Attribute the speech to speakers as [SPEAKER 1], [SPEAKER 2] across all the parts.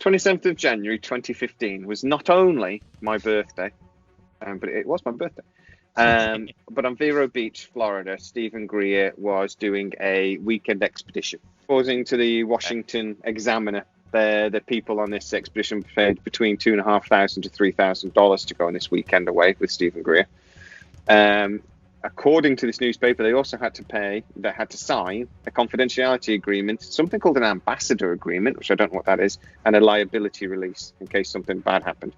[SPEAKER 1] 27th of January 2015 was not only my birthday, but it was my birthday. But on Vero Beach, Florida, Stephen Greer was doing a weekend expedition. According to the Washington Examiner, the people on this expedition paid between $2,500 to $3,000 to go on this weekend away with Stephen Greer. According to this newspaper, they also had to sign a confidentiality agreement, something called an ambassador agreement, which I don't know what that is, and a liability release in case something bad happened.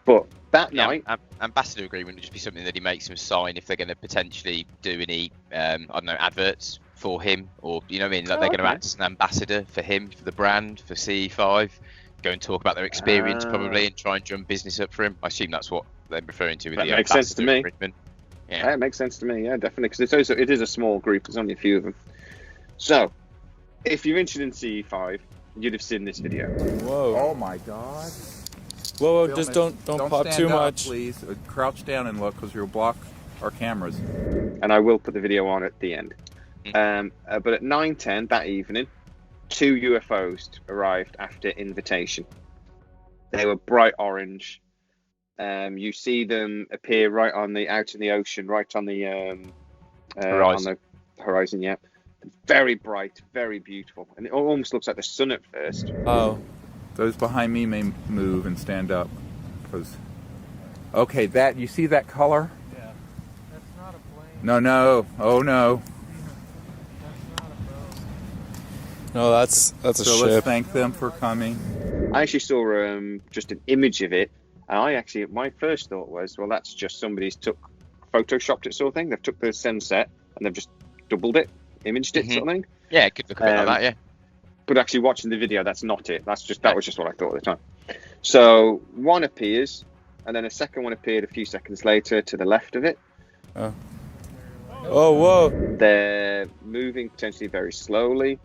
[SPEAKER 1] But that night,
[SPEAKER 2] ambassador agreement would just be something that he makes them sign if they're going to potentially do any, I don't know, adverts for him, or you know what I mean, like they're going to act as an ambassador for him, for the brand, for CE5, go and talk about their experience probably, and try and drum business up for him. I assume that's what they're referring to with
[SPEAKER 1] that
[SPEAKER 2] the
[SPEAKER 1] makes sense to me.
[SPEAKER 2] Agreement.
[SPEAKER 1] Yeah, it makes sense to me. Yeah, definitely, because it is a small group. There's only a few of them. So, if you're interested in CE5, you'd have seen this video.
[SPEAKER 3] Whoa!
[SPEAKER 4] Oh my God!
[SPEAKER 3] Whoa! Just don't pop too much,
[SPEAKER 4] please. Crouch down and look, because you'll block our cameras.
[SPEAKER 1] And I will put the video on at the end. But at 9:10 that evening, 2 UFOs arrived after invitation. They were bright orange. You see them appear right on out in the ocean, right on the
[SPEAKER 2] horizon.
[SPEAKER 1] On the horizon. Yeah, very bright, very beautiful, and it almost looks like the sun at first.
[SPEAKER 3] Oh,
[SPEAKER 4] those behind me may move and stand up, because okay, that you see that color?
[SPEAKER 5] Yeah, that's not a plane.
[SPEAKER 4] No, oh no.
[SPEAKER 3] no, that's a
[SPEAKER 4] So
[SPEAKER 3] ship.
[SPEAKER 4] let's thank them for coming.
[SPEAKER 1] I actually saw just an image of it. And my first thought was, well, that's just somebody's photoshopped it sort of thing. They've took the sunset and they've just doubled it, imaged it sort of thing.
[SPEAKER 2] Yeah, it could look a bit like that, yeah.
[SPEAKER 1] But actually watching the video, that's not it. That was just what I thought at the time. So one appears, and then a second one appeared a few seconds later to the left of it.
[SPEAKER 3] Oh, whoa.
[SPEAKER 1] They're moving potentially very slowly.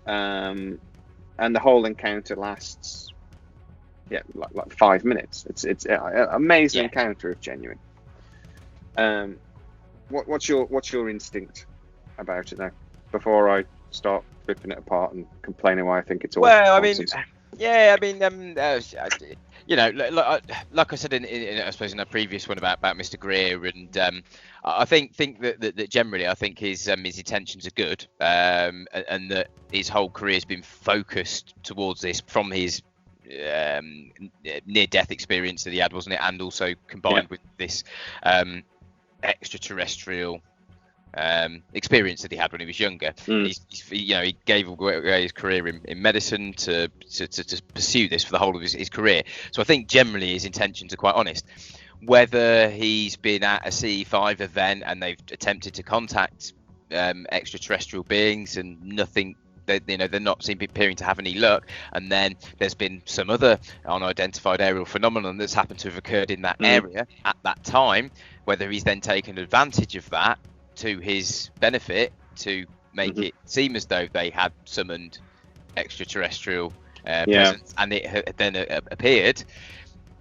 [SPEAKER 1] And the whole encounter lasts... like 5 minutes. It's an amazing encounter of genuine. What's your instinct about it now? Before I start ripping it apart and complaining why I think it's all nonsense.
[SPEAKER 2] You know, like I said in I suppose in a previous one about Mr. Greer, and I think that generally I think his intentions are good, and that his whole career has been focused towards this from his near-death experience that he had, wasn't it, and also combined with this extraterrestrial experience that he had when he was younger. He gave away his career in medicine to pursue this for the whole of his career. So I think generally his intentions are quite honest. Whether he's been at a CE5 event and they've attempted to contact extraterrestrial beings and nothing, they're not appearing to have any luck, and then there's been some other unidentified aerial phenomenon that's happened to have occurred in that area at that time, whether he's then taken advantage of that to his benefit to make it seem as though they had summoned extraterrestrial presence, and it then appeared,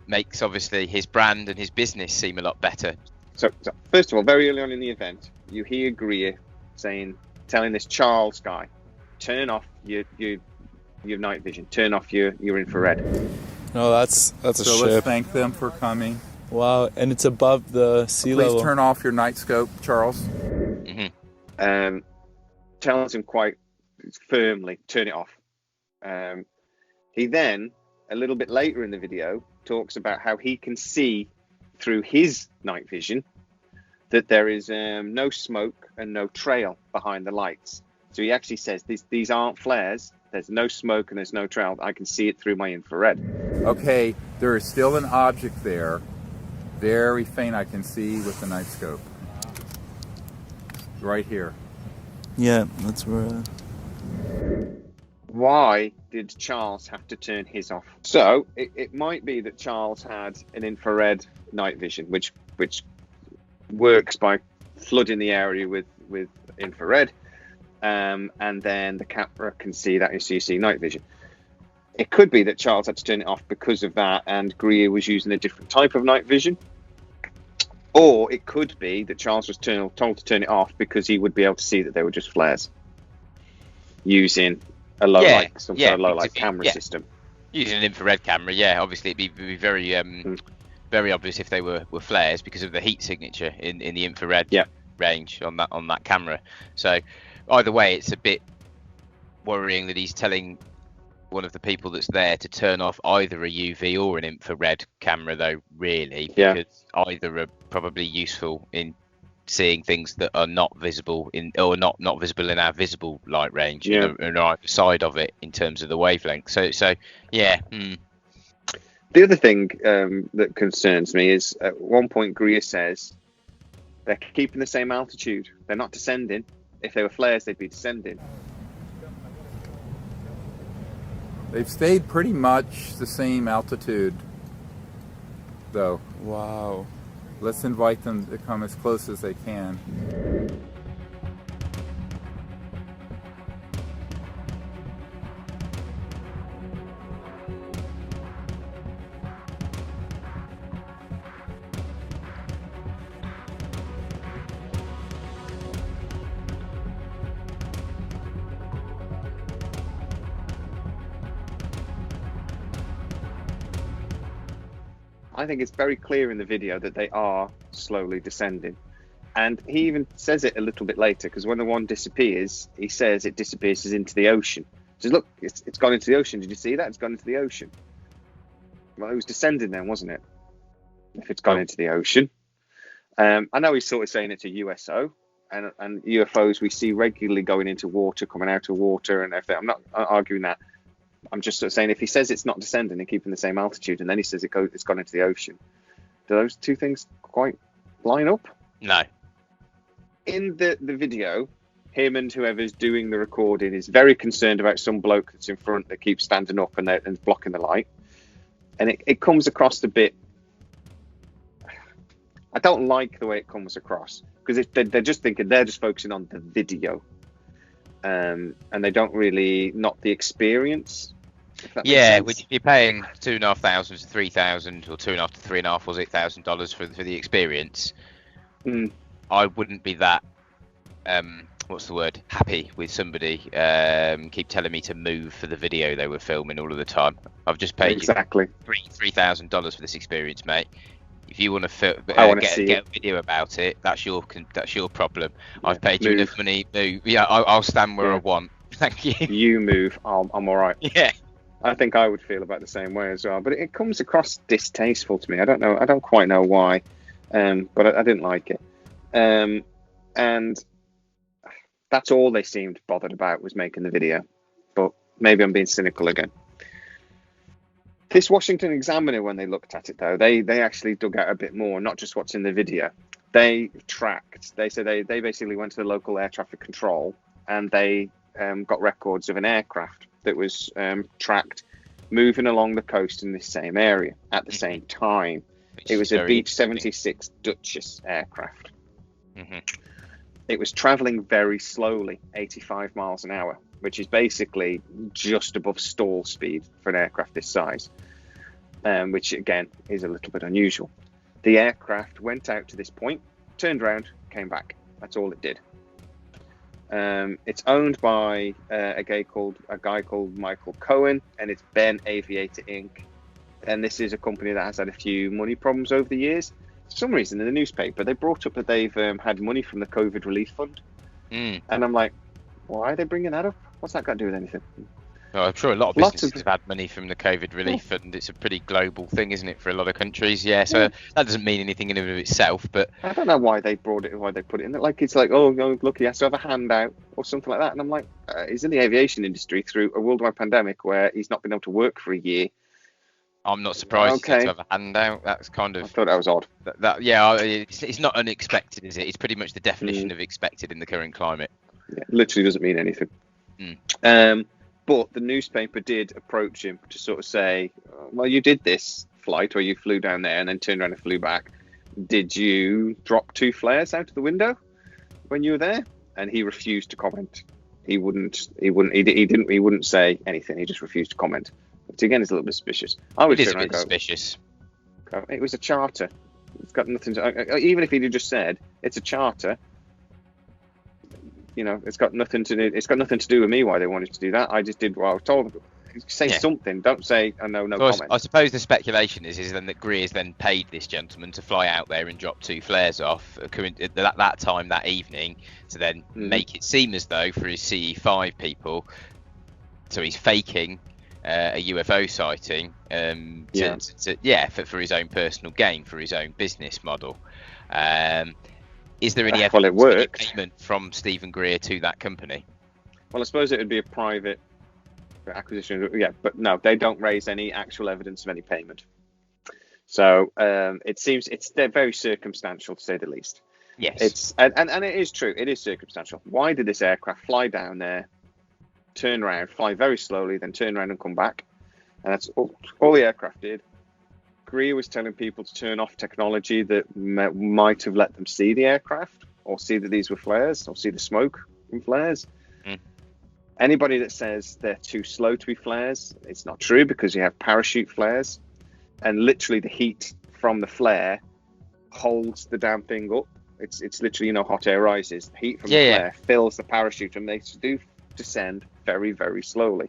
[SPEAKER 2] makes obviously his brand and his business seem a lot better.
[SPEAKER 1] So first of all, very early on in the event, you hear Greer telling this Charles guy, turn off your night vision, turn off your infrared.
[SPEAKER 3] No, that's a
[SPEAKER 4] so
[SPEAKER 3] ship.
[SPEAKER 4] Let's thank them for coming.
[SPEAKER 3] Wow, and it's above the sea level.
[SPEAKER 4] Please turn off your night scope, Charles.
[SPEAKER 1] Tells him quite firmly, turn it off. He then, a little bit later in the video, talks about how he can see through his night vision that there is no smoke and no trail behind the lights. So he actually says these aren't flares. There's no smoke and there's no trail. I can see it through my infrared.
[SPEAKER 4] Okay, there is still an object there. Very faint, I can see with the night scope. Right here.
[SPEAKER 3] Yeah, that's where...
[SPEAKER 1] Why did Charles have to turn his off? So it might be that Charles had an infrared night vision, which works by flooding the area with infrared, and then the camera can see that as you see night vision. It could be that Charles had to turn it off because of that, and Greer was using a different type of night vision. Or it could be that Charles was told to turn it off because he would be able to see that they were just flares using a low light, some kind of low light camera system.
[SPEAKER 2] Using an infrared camera, yeah, obviously it'd be very very obvious if they were flares because of the heat signature in the infrared range on that camera. So either way, it's a bit worrying that he's telling one of the people that's there to turn off either a UV or an infrared camera, though, really, because either are probably useful in seeing things that are not visible or not visible in our visible light range, and either side of it in terms of the wavelength. So yeah.
[SPEAKER 1] The other thing that concerns me is at one point Greer says they're keeping the same altitude. They're not descending. If they were flares, they'd be descending.
[SPEAKER 4] They've stayed pretty much the same altitude, though.
[SPEAKER 3] Wow.
[SPEAKER 4] Let's invite them to come as close as they can.
[SPEAKER 1] I think it's very clear in the video that they are slowly descending. And he even says it a little bit later, because when the one disappears, he says it disappears into the ocean. He says, look, it's gone into the ocean. Did you see that? It's gone into the ocean. Well, it was descending then, wasn't it? If it's gone into the ocean. I know he's sort of saying it's a USO, and UFOs we see regularly going into water, coming out of water, and everything. I'm not arguing that. I'm just sort of saying if he says it's not descending and keeping the same altitude, and then he says it's gone into the ocean, do those two things quite line up?
[SPEAKER 2] No.
[SPEAKER 1] In the video, him and whoever's doing the recording is very concerned about some bloke that's in front that keeps standing up and blocking the light. And it comes across a bit... I don't like the way it comes across, because they're just thinking they're just focusing on the video. And they don't really, not the experience.
[SPEAKER 2] Yeah, if you're paying $2,500 to $3,000 or $2,500 to $3,500, was it $1,000 for the experience? I wouldn't be that what's the word? Happy with somebody keep telling me to move for the video they were filming all of the time. I've just paid you $3,000 for this experience, mate. If you want to get a video about it, that's your problem. Yeah, I've paid you enough money. Move. Yeah, I'll stand where I want. Thank you.
[SPEAKER 1] You move. I'm all right.
[SPEAKER 2] Yeah.
[SPEAKER 1] I think I would feel about the same way as well. But it comes across distasteful to me. I don't know. I don't quite know why. But I didn't like it. And that's all they seemed bothered about, was making the video. But maybe I'm being cynical again. This Washington Examiner, when they looked at it, though, they actually dug out a bit more, not just what's in the video. They tracked. They said they basically went to the local air traffic control, and they got records of an aircraft that was tracked moving along the coast in this same area at the same time. It was a Beech 76 Duchess aircraft. It was traveling very slowly, 85 miles an hour, which is basically just above stall speed for an aircraft this size, which again is a little bit unusual. The aircraft went out to this point, turned around, came back. That's all it did. It's owned by a guy called Michael Cohen, and it's Ben Aviator Inc. And this is a company that has had a few money problems over the years. For some reason, in the newspaper, they brought up that they've had money from the COVID relief fund. And I'm like, why are they bringing that up? What's that got to do with anything?
[SPEAKER 2] Well, I'm sure a lot of businesses have had money from the COVID relief fund. It's a pretty global thing, isn't it, for a lot of countries? Yeah, so that doesn't mean anything in and of itself, but...
[SPEAKER 1] I don't know why they brought it, why they put it in there. Like, it's like, oh, look, he has to have a handout or something like that. And I'm like, he's in the aviation industry through a worldwide pandemic where he's not been able to work for a year.
[SPEAKER 2] I'm not surprised to have a handout. That's kind of...
[SPEAKER 1] I thought that was odd.
[SPEAKER 2] It's not unexpected, is it? It's pretty much the definition of expected in the current climate.
[SPEAKER 1] Yeah, it literally doesn't mean anything. But the newspaper did approach him to sort of say, well, you did this flight, or you flew down there and then turned around and flew back. Did you drop 2 flares out of the window when you were there? And he refused to comment. He wouldn't say anything. He just refused to comment. Which again is a little bit suspicious.
[SPEAKER 2] It is a bit suspicious.
[SPEAKER 1] It was a charter. It's got nothing to... Even if he'd just said it's a charter, you know, it's got nothing to do with me why they wanted to do that. I just did what I was told. say
[SPEAKER 2] Yeah.
[SPEAKER 1] something. Don't say, "Oh no, no
[SPEAKER 2] So
[SPEAKER 1] comment."
[SPEAKER 2] I suppose the speculation is then that Greer's then paid this gentleman to fly out there and drop 2 flares off at that time that evening to then make it seem as though for his CE5 people, so he's faking a UFO sighting for his own personal gain, for his own business model. Is there any
[SPEAKER 1] Well,
[SPEAKER 2] evidence
[SPEAKER 1] it
[SPEAKER 2] of any
[SPEAKER 1] worked.
[SPEAKER 2] payment from Stephen Greer to that company?
[SPEAKER 1] Well, I suppose it would be a private acquisition. Yeah, but no, they don't raise any actual evidence of any payment. So it seems they're very circumstantial, to say the least.
[SPEAKER 2] Yes.
[SPEAKER 1] And it is true. It is circumstantial. Why did this aircraft fly down there, turn around, fly very slowly, then turn around and come back? And that's all the aircraft did. Greer was telling people to turn off technology that might have let them see the aircraft, or see that these were flares, or see the smoke from flares. Anybody that says they're too slow to be flares, it's not true, because you have parachute flares, and literally the heat from the flare holds the damn thing up. It's literally, hot air rises. The heat from the flare fills the parachute, and they do descend very, very slowly.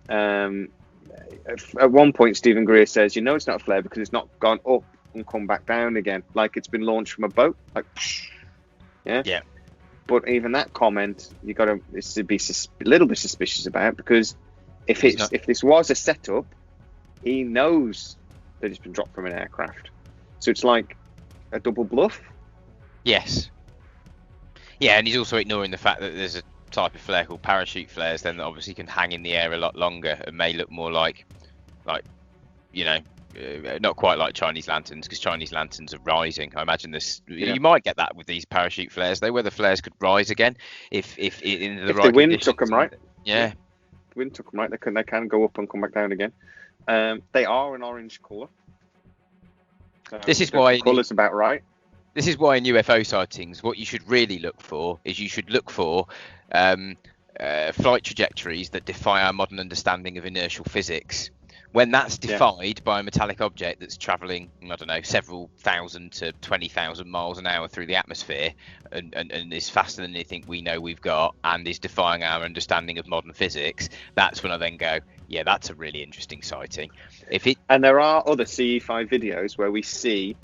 [SPEAKER 1] At one point, Stephen Greer says, it's not a flare because it's not gone up and come back down again, like it's been launched from a boat. Like, yeah. But even that comment, you got to be a little bit suspicious about, because if this was a setup, he knows that it's been dropped from an aircraft. So it's like a double bluff.
[SPEAKER 2] Yes. Yeah, and he's also ignoring the fact that there's a type of flare called parachute flares then that obviously can hang in the air a lot longer and may look more like not quite like Chinese lanterns, because Chinese lanterns are rising. I imagine this. You might get that with these parachute flares, though, where the flares could rise again if the
[SPEAKER 1] wind took them right.
[SPEAKER 2] Yeah,
[SPEAKER 1] wind took them right. They can go up and come back down again. They are an orange colour. So
[SPEAKER 2] this is why
[SPEAKER 1] the colour's about right.
[SPEAKER 2] This is why in UFO sightings, what you should really look for is flight trajectories that defy our modern understanding of inertial physics. When that's defied by a metallic object that's travelling, I don't know, several thousand to 20,000 miles an hour through the atmosphere, and is faster than anything we know we've got, and is defying our understanding of modern physics, that's when I then go, yeah, that's a really interesting sighting.
[SPEAKER 1] And there are other CE5 videos where we see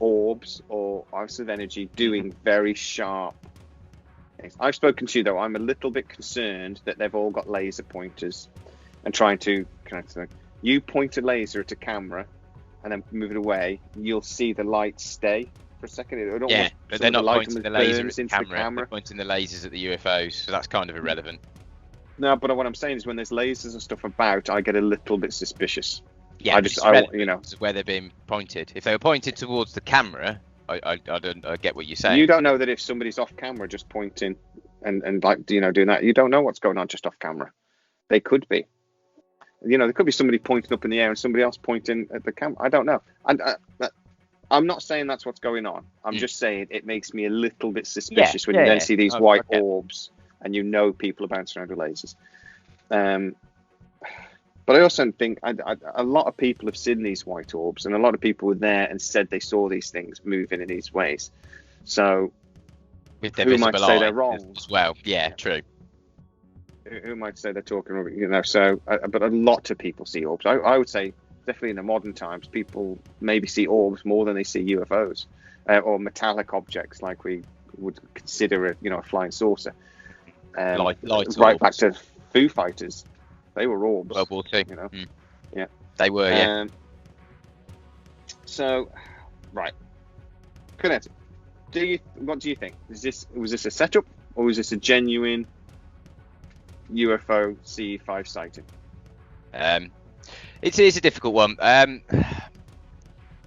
[SPEAKER 1] orbs or arcs of energy doing very sharp things. I've spoken to you, though. I'm a little bit concerned that they've all but laser pointers and trying to connect to them. You point a laser at a camera and then move it away, you'll see the light stay for a second.
[SPEAKER 2] But they're not pointing the laser at the camera. They're pointing the lasers at the UFOs, so that's kind of irrelevant.
[SPEAKER 1] No, but what I'm saying is when there's lasers and stuff about, I get a little bit suspicious.
[SPEAKER 2] Yeah, where they're being pointed. If they were pointed towards the camera, I get what you're saying.
[SPEAKER 1] You don't know that if somebody's off camera just pointing and doing that, you don't know what's going on just off camera. They could be. There could be somebody pointing up in the air and somebody else pointing at the camera. I don't know. I'm not saying that's what's going on. I'm just saying it makes me a little bit suspicious when you then see these white orbs and people are bouncing around with lasers. But I also think a lot of people have seen these white orbs, and a lot of people were there and said they saw these things moving in these ways. So who might say they're wrong
[SPEAKER 2] as well? Yeah, true.
[SPEAKER 1] Who might say they're talking, so, but a lot of people see orbs. I would say definitely in the modern times, people maybe see orbs more than they see UFOs or metallic objects like we would consider a flying saucer.
[SPEAKER 2] Light
[SPEAKER 1] right back to Foo Fighters. They were orbs.
[SPEAKER 2] World War II.
[SPEAKER 1] Yeah.
[SPEAKER 2] They were, yeah.
[SPEAKER 1] So, right. Correct. What do you think? Was this a setup, or was this a genuine UFO CE5 sighting?
[SPEAKER 2] It's a difficult one. I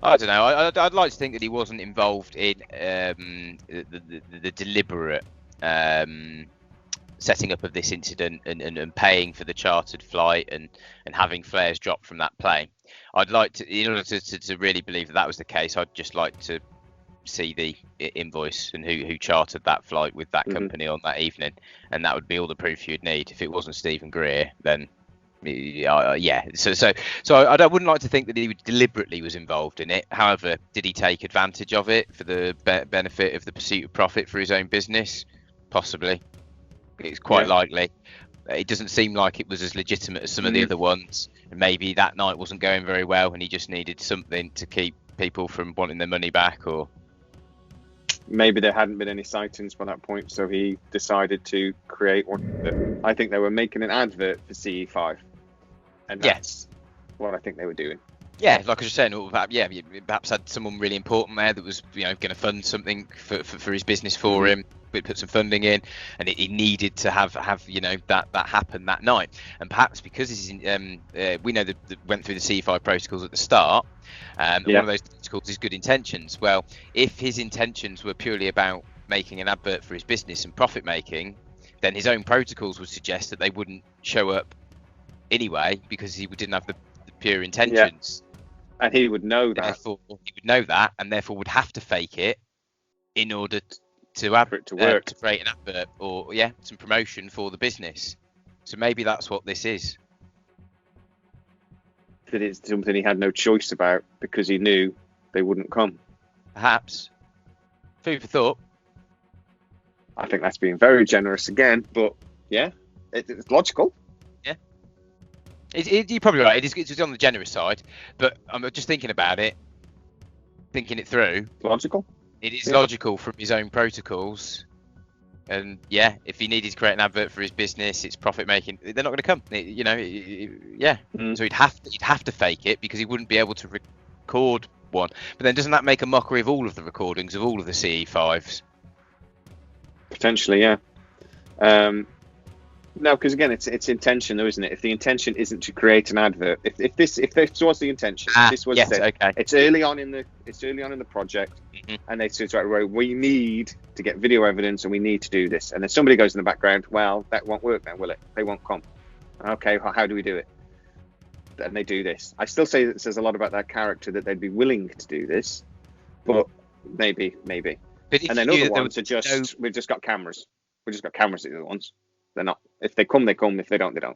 [SPEAKER 2] don't know. I'd like to think that he wasn't involved in the deliberate setting up of this incident and paying for the chartered flight and having flares dropped from that plane. I'd like to, in order to really believe that was the case, I'd just like to see the invoice and who chartered that flight with that company on that evening, and that would be all the proof you'd need. If it wasn't Stephen Greer, then yeah. So I wouldn't like to think that he deliberately was involved in it. However, did he take advantage of it for the benefit of the pursuit of profit for his own business? Possibly. It's quite likely. It doesn't seem like it was as legitimate as some of the other ones. And maybe that night wasn't going very well, and he just needed something to keep people from wanting their money back, or
[SPEAKER 1] maybe there hadn't been any sightings by that point, so he decided to create one. I think they were making an advert for CE5, and that's what I think they were doing.
[SPEAKER 2] Yeah, like I was saying, you perhaps had someone really important there that was, going to fund something for his business for him. We'd put some funding in, and he needed to have that happen that night. And perhaps because this is, we know that went through the CE5 protocols at the start. And one of those protocols is good intentions. Well, if his intentions were purely about making an advert for his business and profit making, then his own protocols would suggest that they wouldn't show up anyway, because he didn't have the pure intentions.
[SPEAKER 1] And he would know that.
[SPEAKER 2] Therefore, he would know that, and therefore would have to fake it in order to
[SPEAKER 1] work,
[SPEAKER 2] to create an advert or some promotion for the business. So maybe that's what this is.
[SPEAKER 1] That it's something he had no choice about because he knew they wouldn't come.
[SPEAKER 2] Perhaps. Food for thought.
[SPEAKER 1] I think that's being very generous again, but it's logical.
[SPEAKER 2] You're probably right. It's on the generous side, but I'm just thinking about it, thinking it through.
[SPEAKER 1] Logical.
[SPEAKER 2] It is logical from his own protocols, and if he needed to create an advert for his business, it's profit making. They're not going to come. So he'd have to fake it because he wouldn't be able to record one. But then doesn't that make a mockery of all of the recordings of all of the CE5s?
[SPEAKER 1] Potentially, yeah. No, because again, it's intention, though, isn't it? If the intention isn't to create an advert, if this was the intention, this was said,
[SPEAKER 2] okay.
[SPEAKER 1] It's early on in the project, and they said, right, we need to get video evidence, and we need to do this. And then somebody goes in the background, well, that won't work then, will it? They won't come. Okay, how do we do it? And they do this. I still say that it says a lot about that character that they'd be willing to do this, but maybe.
[SPEAKER 2] But
[SPEAKER 1] and then other ones are just we've just got cameras. We've just got cameras at the other ones. They're not. If they come, they come. If they don't, they don't.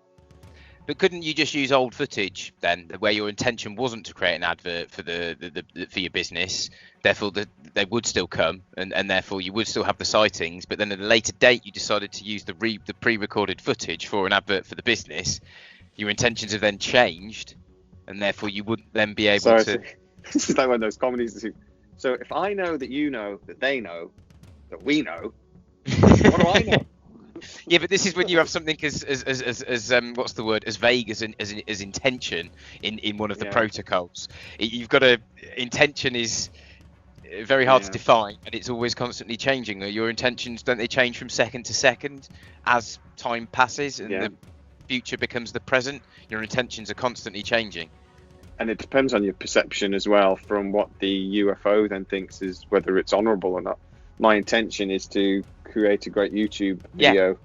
[SPEAKER 2] But couldn't you just use old footage then, where your intention wasn't to create an advert for for your business? Therefore, they would still come, and therefore you would still have the sightings. But then at a later date, you decided to use the pre-recorded footage for an advert for the business. Your intentions have then changed, and therefore you wouldn't then be able to.
[SPEAKER 1] It's like one of those comedies. So if I know that you know that they know that we know, what do I know?
[SPEAKER 2] Yeah, but this is when you have something as what's the word, as vague as intention in one of the protocols. You've got intention is very hard to define, and it's always constantly changing. Your intentions, don't they change from second to second as time passes and the future becomes the present? Your intentions are constantly changing.
[SPEAKER 1] And it depends on your perception as well, from what the UFO then thinks is whether it's honourable or not. My intention is to create a great YouTube video,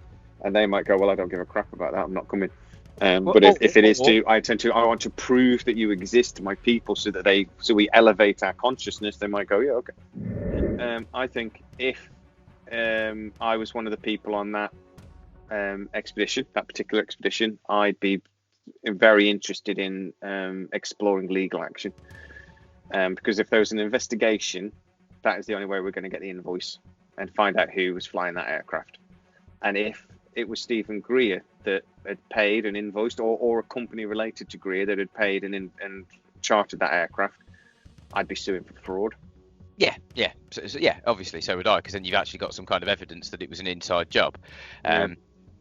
[SPEAKER 1] and they might go, well, I don't give a crap about that, I'm not coming. But if it is I want to prove that you exist to my people, so we elevate our consciousness, they might go, yeah, okay. I think if I was one of the people on that particular expedition, I'd be very interested in exploring legal action, because if there was an investigation, that is the only way we're going to get the invoice and find out who was flying that aircraft. And if it was Stephen Greer that had paid and invoiced, or a company related to Greer that had paid and chartered that aircraft, I'd be suing for fraud.
[SPEAKER 2] Yeah. So, obviously, so would I, because then you've actually got some kind of evidence that it was an inside job.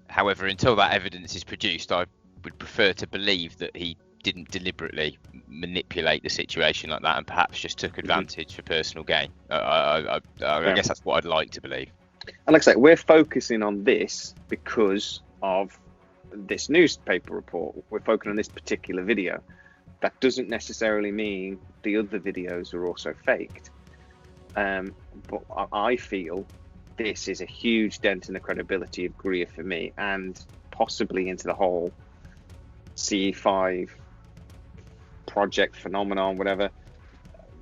[SPEAKER 2] However, until that evidence is produced, I would prefer to believe that he didn't deliberately manipulate the situation like that, and perhaps just took advantage for personal gain. I guess that's what I'd like to believe.
[SPEAKER 1] And like I say, we're focusing on this because of this newspaper report. We're focusing on this particular video. That doesn't necessarily mean the other videos are also faked. But I feel this is a huge dent in the credibility of Greer for me, and possibly into the whole CE5 project phenomenon, whatever,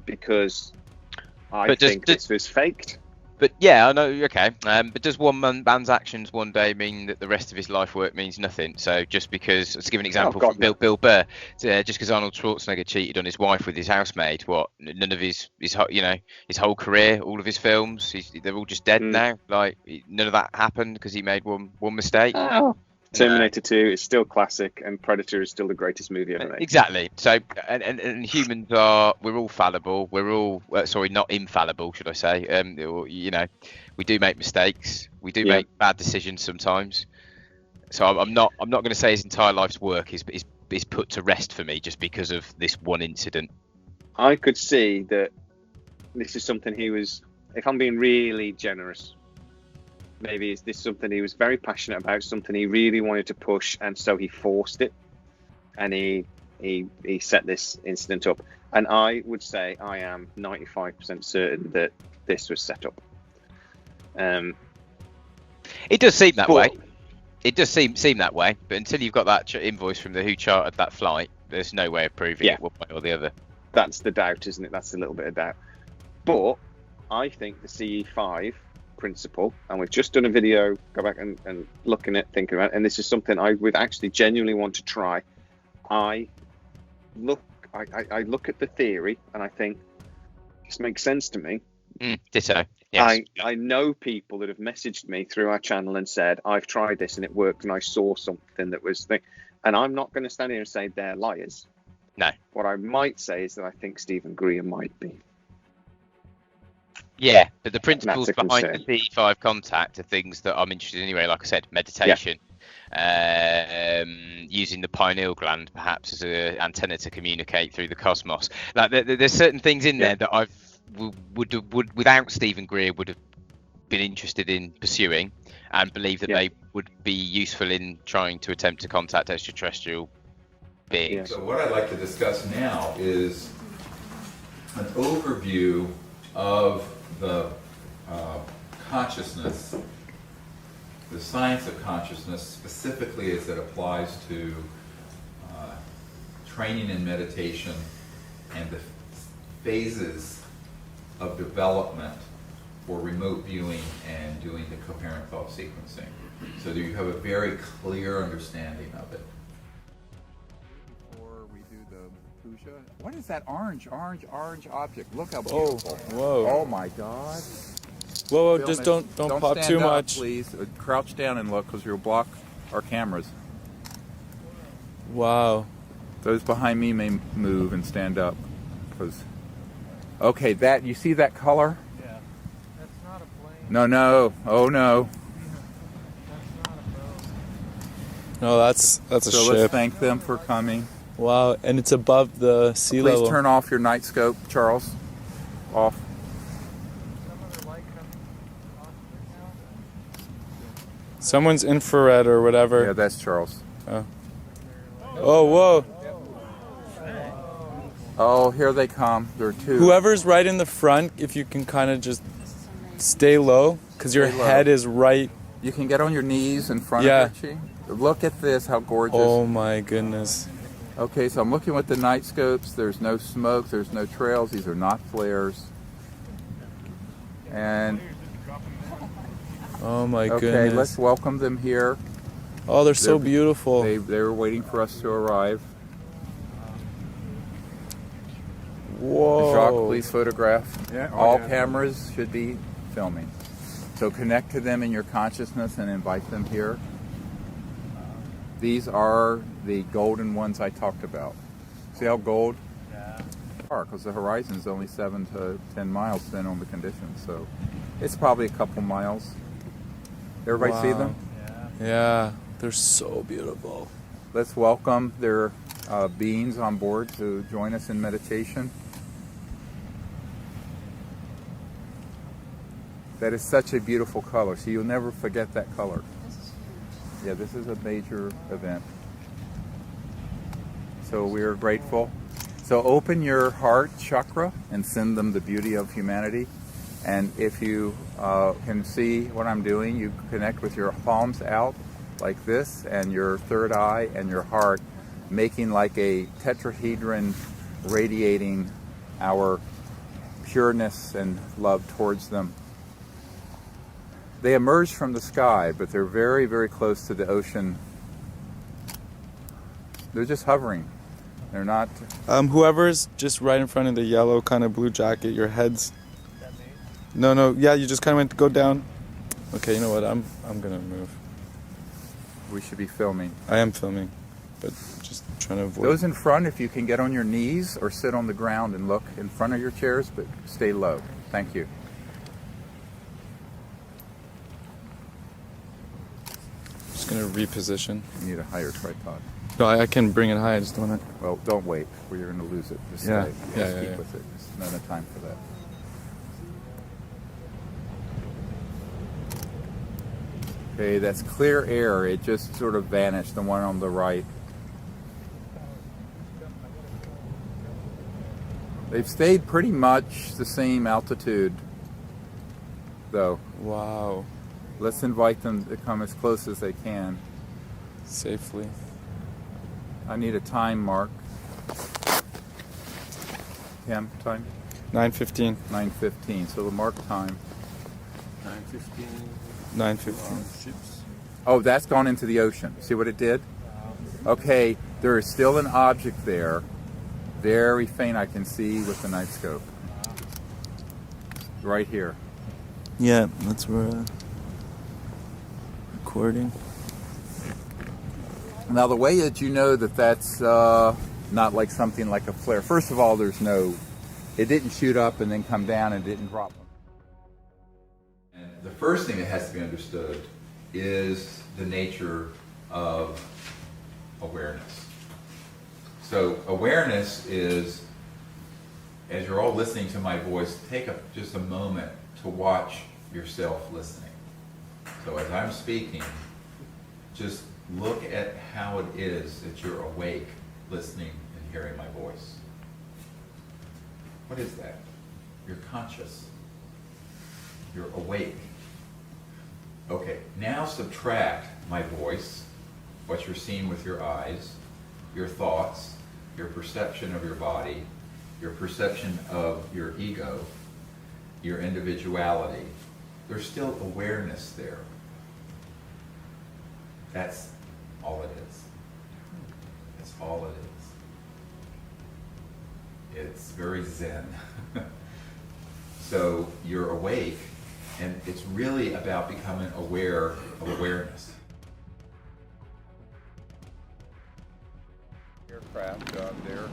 [SPEAKER 1] because I think this was faked.
[SPEAKER 2] But yeah, I know. Okay, but does one man's actions one day mean that the rest of his life work means nothing? So just because, let's give an example from Bill Burr, just because Arnold Schwarzenegger cheated on his wife with his housemaid, what? None of his whole career, all of his films, they're all just dead now. Like none of that happened because he made one mistake.
[SPEAKER 1] Oh, Terminator 2 is still classic, and Predator is still the greatest movie ever made.
[SPEAKER 2] Exactly. So, and humans we're all fallible. We're all sorry, not infallible, should I say? You know, we do make mistakes. We do make bad decisions sometimes. So I'm not going to say his entire life's work is put to rest for me just because of this one incident.
[SPEAKER 1] I could see that this is something he was, if I'm being really generous, maybe is this something he was very passionate about, something he really wanted to push, and so he forced it, and he set this incident up. And I would say I am 95% certain that this was set up.
[SPEAKER 2] It does seem that way. It does seem that way, but until you've got that invoice from who chartered that flight, there's no way of proving it one way or the other.
[SPEAKER 1] That's the doubt, isn't it? That's a little bit of doubt. But I think the CE5 principle, and we've just done a video, go back and looking at, thinking about it, and this is something I would actually genuinely want to try. I look at the theory and I think this makes sense to me.
[SPEAKER 2] Ditto. Yes.
[SPEAKER 1] I know people that have messaged me through our channel and said, I've tried this and it worked, and I saw something that was and I'm not going to stand here and say they're liars.
[SPEAKER 2] No.
[SPEAKER 1] What I might say is that I think Stephen Greer might be.
[SPEAKER 2] Yeah, but the principles behind the CE5 contact are things that I'm interested in anyway. Like I said, meditation, using the pineal gland perhaps as an antenna to communicate through the cosmos. Like there's certain things in there that I've would without Stephen Greer would have been interested in pursuing, and believe that they would be useful in trying to attempt to contact extraterrestrial beings.
[SPEAKER 4] So what I'd like to discuss now is an overview of the consciousness, the science of consciousness, specifically as it applies to training in meditation and the phases of development for remote viewing and doing the coherent thought sequencing, so that you have a very clear understanding of it. Before we do the puja, what is that orange object? Look how beautiful!
[SPEAKER 3] Whoa!
[SPEAKER 4] Oh my God!
[SPEAKER 3] Whoa! Just don't pop
[SPEAKER 4] stand
[SPEAKER 3] too
[SPEAKER 4] up,
[SPEAKER 3] much,
[SPEAKER 4] please. Crouch down and look, because you'll block our cameras.
[SPEAKER 3] Wow!
[SPEAKER 4] Those behind me may move and stand up, because. Okay, that you see that color?
[SPEAKER 5] Yeah. That's not a plane.
[SPEAKER 4] No. Oh no.
[SPEAKER 5] That's not a boat.
[SPEAKER 3] No, that's a
[SPEAKER 4] So
[SPEAKER 3] ship.
[SPEAKER 4] let's thank them for coming.
[SPEAKER 3] Wow, and it's above the sea
[SPEAKER 4] Please
[SPEAKER 3] level.
[SPEAKER 4] turn off your night scope, Charles. Off.
[SPEAKER 5] Some other light coming off right now?
[SPEAKER 3] Someone's infrared or whatever.
[SPEAKER 4] Yeah, that's Charles.
[SPEAKER 3] Oh, whoa!
[SPEAKER 4] Oh, here they come. There are two.
[SPEAKER 3] Whoever's right in the front, if you can kind of just stay low, because your
[SPEAKER 4] Stay low.
[SPEAKER 3] head is right.
[SPEAKER 4] You can get on your knees in front of her, Chi. Look at this, how gorgeous.
[SPEAKER 3] Oh my goodness.
[SPEAKER 4] Okay, so I'm looking with the night scopes. There's no smoke, there's no trails. These are not flares. And
[SPEAKER 3] Oh my
[SPEAKER 4] okay,
[SPEAKER 3] goodness.
[SPEAKER 4] let's welcome them here.
[SPEAKER 3] Oh, they're so beautiful.
[SPEAKER 4] They were waiting for us to arrive.
[SPEAKER 3] Whoa.
[SPEAKER 4] Jacques, please photograph.
[SPEAKER 6] Yeah,
[SPEAKER 4] All cameras should be filming. So connect to them in your consciousness and invite them here. These are the golden ones I talked about. See how gold?
[SPEAKER 5] Yeah.
[SPEAKER 4] Because the horizon is only 7 to 10 miles depending on the conditions. So it's probably a couple miles. Everybody see them?
[SPEAKER 3] Yeah, they're so beautiful.
[SPEAKER 4] Let's welcome their beings on board to join us in meditation. That is such a beautiful color, so you'll never forget that color. Yeah, this is a major event. So we are grateful. So open your heart chakra and send them the beauty of humanity. And if you can see what I'm doing, you connect with your palms out like this, and your third eye and your heart, making like a tetrahedron, radiating our pureness and love towards them. They emerge from the sky, but they're very, very close to the ocean. They're just hovering. They're not...
[SPEAKER 3] Whoever's just right in front of the yellow kind of blue jacket, your head's... No, yeah, you just kind of went to go down. Okay, you know what, I'm gonna move.
[SPEAKER 4] We should be filming.
[SPEAKER 3] I am filming, but just trying to avoid.
[SPEAKER 4] Those in front, if you can get on your knees or sit on the ground and look in front of your chairs, but stay low. Thank you.
[SPEAKER 3] Just gonna reposition.
[SPEAKER 4] You need a higher tripod.
[SPEAKER 3] No, I can bring it high. I just don't want it.
[SPEAKER 4] Well, don't wait, or you're going to lose it. Just
[SPEAKER 3] Yeah.
[SPEAKER 4] stay.
[SPEAKER 3] Yeah,
[SPEAKER 4] Just
[SPEAKER 3] yeah,
[SPEAKER 4] keep
[SPEAKER 3] yeah.
[SPEAKER 4] with it. There's not enough time for that. Okay, that's clear air. It just sort of vanished, the one on the right. They've stayed pretty much the same altitude, though.
[SPEAKER 3] Wow.
[SPEAKER 4] Let's invite them to come as close as they can.
[SPEAKER 3] Safely.
[SPEAKER 4] I need a time mark. Tim, time?
[SPEAKER 3] 9:15.
[SPEAKER 4] 9:15. So the mark time.
[SPEAKER 3] 9:15.
[SPEAKER 4] Oh, that's gone into the ocean. See what it did? Okay, there is still an object there. Very faint, I can see with the night scope. Right here.
[SPEAKER 3] Yeah, that's where recording.
[SPEAKER 4] Now, the way that you know that that's not like something like a flare. First of all, it didn't shoot up and then come down and didn't drop. And the first thing that has to be understood is the nature of awareness. So awareness is, as you're all listening to my voice, take just a moment to watch yourself listening. So as I'm speaking, just look at how it is that you're awake, listening and hearing my voice. What is that? You're conscious. You're awake. Okay, now subtract my voice, what you're seeing with your eyes, your thoughts, your perception of your body, your perception of your ego, your individuality. There's still awareness there. That's all it is. That's all it is. It's very zen. So you're awake, and it's really about becoming aware of awareness. Aircraft there.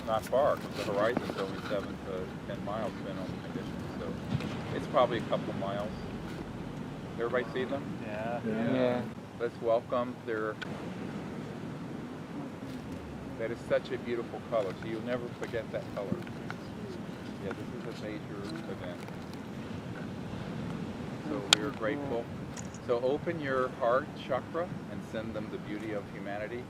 [SPEAKER 4] Not far, because the horizon's only 7 to 10 miles depending on the conditions. So it's probably a couple miles. Everybody see them?
[SPEAKER 3] Yeah.
[SPEAKER 4] Let's welcome that is such a beautiful color, so you'll never forget that color. Yeah, this is a major event. So we're grateful. So open your heart chakra and send them the beauty of humanity.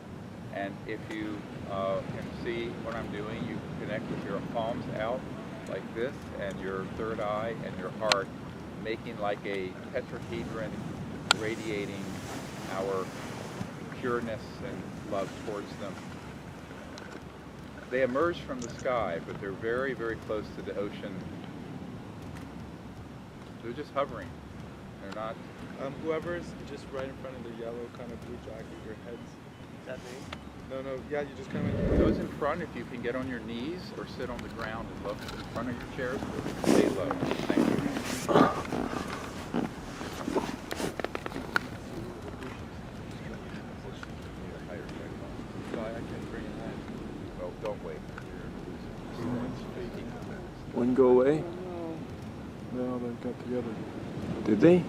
[SPEAKER 4] And if you can see what I'm doing, you connect with your palms out like this, and your third eye and your heart, making like a tetrahedron, radiating our pureness and love towards them. They emerge from the sky, but they're very, very close to the ocean. They're just hovering. They're not...
[SPEAKER 5] Whoever's just right in front of the yellow kind of blue jacket, your head's... Is that me? No, yeah, you just kind of...
[SPEAKER 4] Those in front, if you can get on your knees or sit on the ground and look in front of your chairs, stay low. Thank you. Oh, don't wait.
[SPEAKER 6] One go away? No, they got together. Did they?